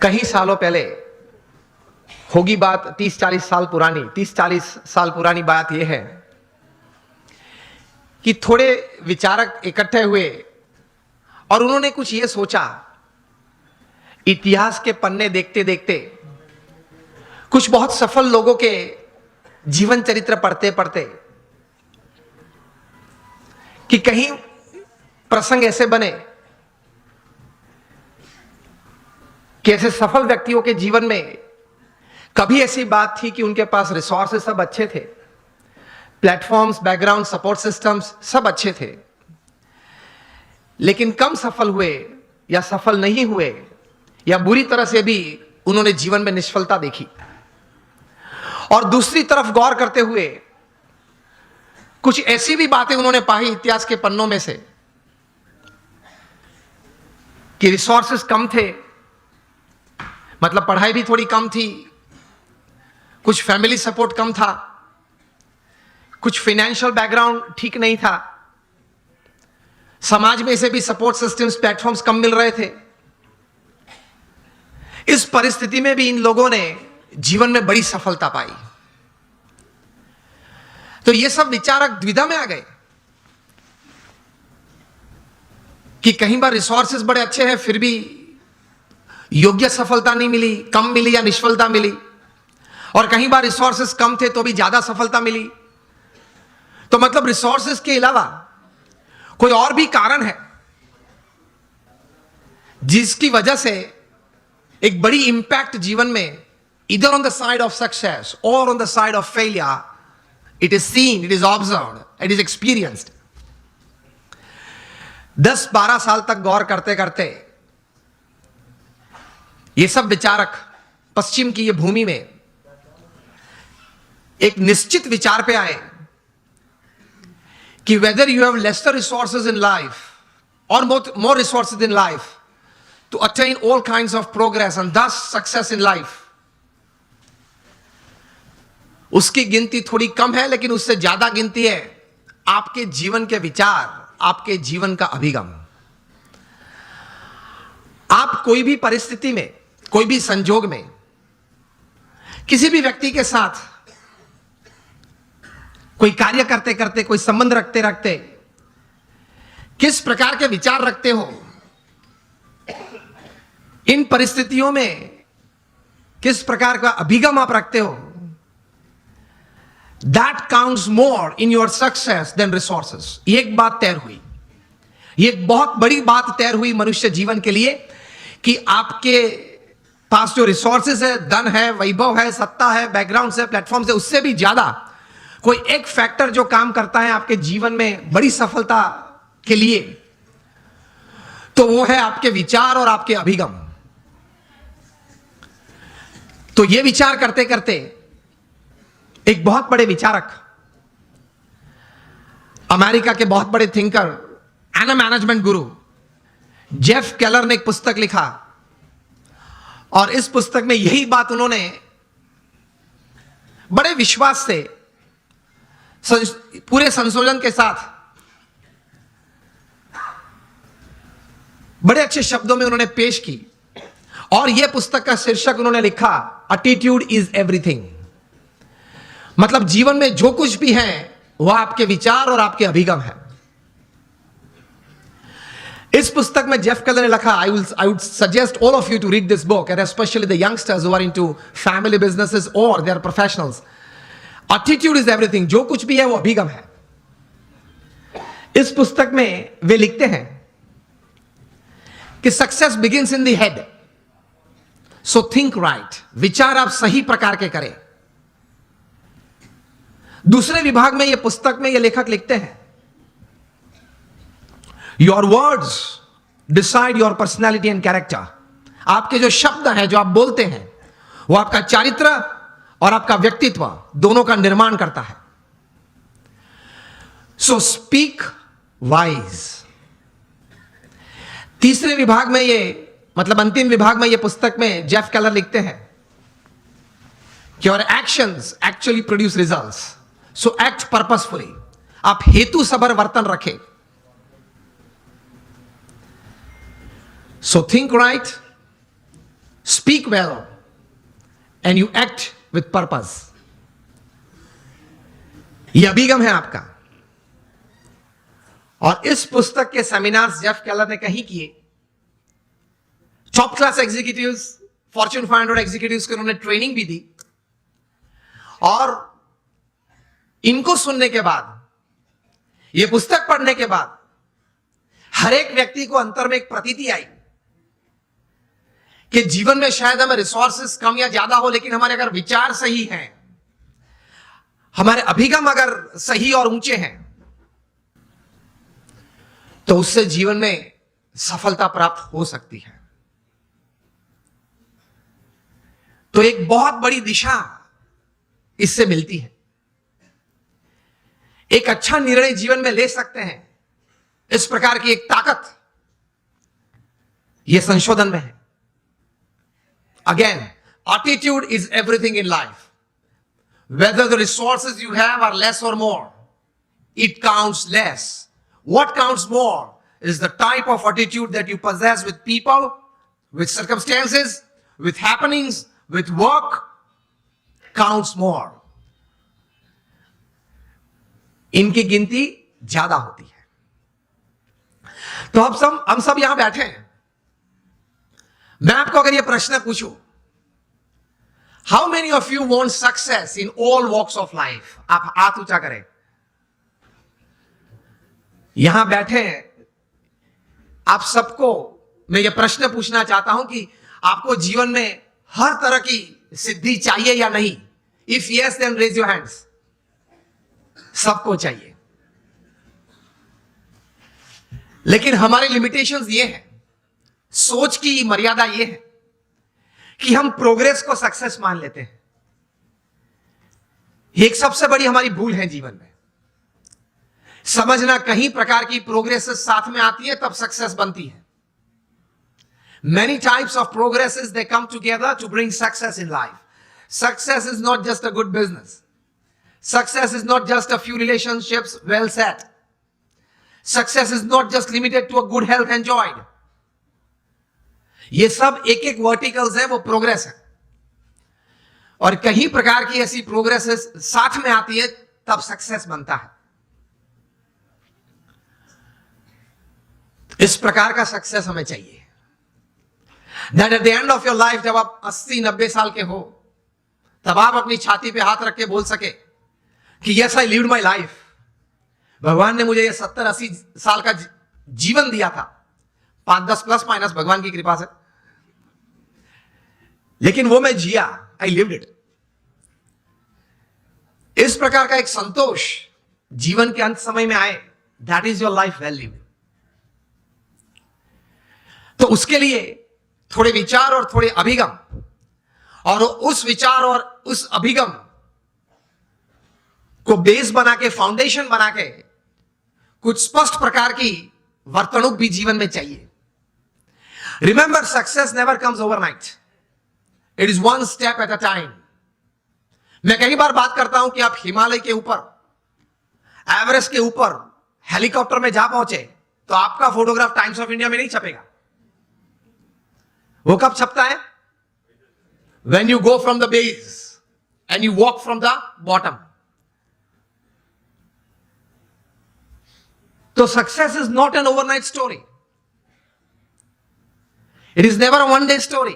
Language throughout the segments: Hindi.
कई सालों पहले होगी बात, 30-40 साल पुरानी, 30-40 साल पुरानी बात यह है कि थोड़े विचारक इकट्ठे हुए और उन्होंने कुछ यह सोचा, इतिहास के पन्ने देखते देखते कुछ बहुत सफल लोगों के जीवन चरित्र पढ़ते पढ़ते कि कहीं प्रसंग ऐसे बने कि ऐसे सफल व्यक्तियों के जीवन में कभी ऐसी बात थी कि उनके पास रिसोर्सेस सब अच्छे थे, प्लेटफॉर्म्स, बैकग्राउंड, सपोर्ट सिस्टम्स सब अच्छे थे, लेकिन कम सफल हुए या सफल नहीं हुए या बुरी तरह से भी उन्होंने जीवन में निष्फलता देखी। और दूसरी तरफ गौर करते हुए कुछ ऐसी भी बातें उन्होंने पाई इतिहास के पन्नों में से कि रिसोर्सेस कम थे, मतलब पढ़ाई भी थोड़ी कम थी, कुछ फैमिली सपोर्ट कम था, कुछ फाइनेंशियल बैकग्राउंड ठीक नहीं था, समाज में से भी सपोर्ट सिस्टम्स, प्लेटफॉर्म्स कम मिल रहे थे। इस परिस्थिति में भी इन लोगों ने जीवन में बड़ी सफलता पाई। तो ये सब विचारक द्विधा में आ गए कि कहीं बार रिसोर्सेस बड़े अच्छे हैं फिर भी योग्य सफलता नहीं मिली, कम मिली या निष्फलता मिली, और कहीं बार रिसोर्सेस कम थे तो भी ज्यादा सफलता मिली। तो मतलब रिसोर्सेस के अलावा कोई और भी कारण है जिसकी वजह से एक बड़ी इंपैक्ट जीवन में, इधर on the side of success और on the side of failure, it is seen, it is observed, it is experienced. 10-12 साल तक गौर करते करते ये सब विचारक पश्चिम की ये भूमि में एक निश्चित विचार पे आए कि whether you have lesser resources in life और more resources in life to attain all kinds of progress and thus success in life, उसकी गिनती थोड़ी कम है, लेकिन उससे ज्यादा गिनती है आपके जीवन के विचार, आपके जीवन का अभिगम। आप कोई भी परिस्थिति में, कोई भी संजोग में, किसी भी व्यक्ति के साथ कोई कार्य करते करते, कोई संबंध रखते रखते किस प्रकार के विचार रखते हो, इन परिस्थितियों में किस प्रकार का अभिगम आप रखते हो, that counts more in your success than resources. ये एक बात तैर हुई, ये एक बहुत बड़ी बात तैर हुई मनुष्य जीवन के लिए कि आपके पास जो रिसोर्सेज है, धन है, वैभव है, सत्ता है, बैकग्राउंड है, प्लेटफॉर्म है, उससे भी ज्यादा कोई एक फैक्टर जो काम करता है आपके जीवन में बड़ी सफलता के लिए, तो वो है आपके विचार और आपके अभिगम। तो ये विचार करते करते एक बहुत बड़े विचारक, अमेरिका के बहुत बड़े thinker and management Guru Jeff Keller ने एक पुस्तक लिखा, और इस पुस्तक में यही बात उन्होंने बड़े विश्वास से, पूरे संशोधन के साथ, बड़े अच्छे शब्दों में उन्होंने पेश की। और यह पुस्तक का शीर्षक उन्होंने लिखा, एटीट्यूड इज एवरीथिंग। मतलब जीवन में जो कुछ भी है वह आपके विचार और आपके अभिगम है। इस पुस्तक में जेफ केलर ने लिखा, I would suggest all of you to read this book, and specially the youngsters who are into family businesses or they are professionals. Attitude is everything, जो कुछ भी है वो अभिगम है। इस पुस्तक में वे लिखते हैं कि success begins in the head, so think right. विचार आप सही प्रकार के करें। दूसरे विभाग में, यह पुस्तक में यह लेखक लिखते हैं, your words decide your personality and character. आपके जो शब्द हैं, जो आप बोलते हैं, वो आपका चारित्र और आपका व्यक्तित्व दोनों का निर्माण करता है। So speak wise. तीसरे विभाग में ये, मतलब अंतिम विभाग में, ये पुस्तक में जेफ केलर लिखते हैं कि your actions actually produce results, so act purposefully. आप हेतु सबर वर्तन रखें। So think right, speak well, and you act with purpose. यह अभिगम है आपका। और इस पुस्तक के सेमिनार्स जेफ केलर ने कहीं किए। Top class executives, Fortune 500 executives को उन्होंने ट्रेनिंग भी दी। और इनको सुनने के बाद, यह पुस्तक पढ़ने के बाद, हर एक व्यक्ति को अंतर में एक प्रतीति आई कि जीवन में शायद हमें रिसोर्सेस कम या ज्यादा हो, लेकिन हमारे अगर विचार सही हैं, हमारे अभिगम अगर सही और ऊंचे हैं, तो उससे जीवन में सफलता प्राप्त हो सकती है। तो एक बहुत बड़ी दिशा इससे मिलती है। एक अच्छा निर्णय जीवन में ले सकते हैं, इस प्रकार की एक ताकत यह संशोधन में है। Again, attitude is everything in life. Whether the resources you have are less or more, it counts less. What counts more is the type of attitude that you possess with people, with circumstances, with happenings, with work, counts more. इनकी गिनती ज्यादा होती है। तो हम सब यहां बैठे हैं। मैं आपको अगर यह प्रश्न पूछूं, How many of you want success in all walks of life? आप हाथ ऊंचा करें। यहां बैठे हैं आप सबको मैं यह प्रश्न पूछना चाहता हूं कि आपको जीवन में हर तरह की सिद्धि चाहिए या नहीं? If yes, then raise your hands. सबको चाहिए, लेकिन हमारे लिमिटेशंस ये हैं, सोच की मर्यादा ये है कि हम प्रोग्रेस को सक्सेस मान लेते हैं। ये एक सबसे बड़ी हमारी भूल है जीवन में। समझना कहीं प्रकार की प्रोग्रेस साथ में आती है तब सक्सेस बनती है। Many types of progresses they come together to bring success in life. Success is not just a good business. Success is not just a few relationships well set. Success is not just limited to a good health enjoyed. ये सब एक एक वर्टिकल्स है, वो प्रोग्रेस है। और कहीं प्रकार की ऐसी प्रोग्रेस साथ में आती है तब सक्सेस बनता है। इस प्रकार का सक्सेस हमें चाहिए। That at the end of your life, जब आप 80-90 साल के हो, तब आप अपनी छाती पे हाथ रख के बोल सके कि yes, I lived my life. भगवान ने मुझे ये 70-80 साल का जीवन दिया था, 5-10 प्लस माइनस भगवान की कृपा से, लेकिन वो मैं जिया, आई लिव्ड इट। इस प्रकार का एक संतोष जीवन के अंत समय में आए, that is your life well lived. तो उसके लिए थोड़े विचार और थोड़े अभिगम, और उस विचार और उस अभिगम को बेस बना के, फाउंडेशन बना के, कुछ स्पष्ट प्रकार की वर्तणुक भी जीवन में चाहिए। Remember, success never comes overnight, it is one step at a time. मैं कई बार बात करता हूं कि आप हिमालय के ऊपर, एवरेस्ट के ऊपर हेलीकॉप्टर में जा पहुंचे तो आपका फोटोग्राफ टाइम्स ऑफ इंडिया में नहीं छपेगा। वो कब छपता है? When you go from the base and you walk from the bottom. So success is not an overnight story. It is never a one-day story.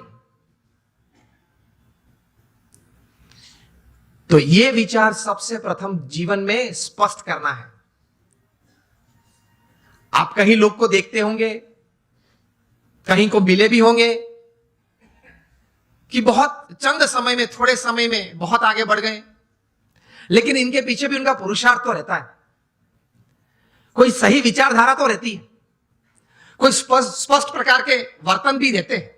तो ये विचार सबसे प्रथम जीवन में स्पष्ट करना है। आप कहीं लोग को देखते होंगे, कहीं को मिले भी होंगे कि बहुत चंद समय में, थोड़े समय में बहुत आगे बढ़ गए, लेकिन इनके पीछे भी उनका पुरुषार्थ तो रहता है। कोई सही विचारधारा तो रहती है, कोई स्पष्ट प्रकार के वर्तन भी रहते हैं,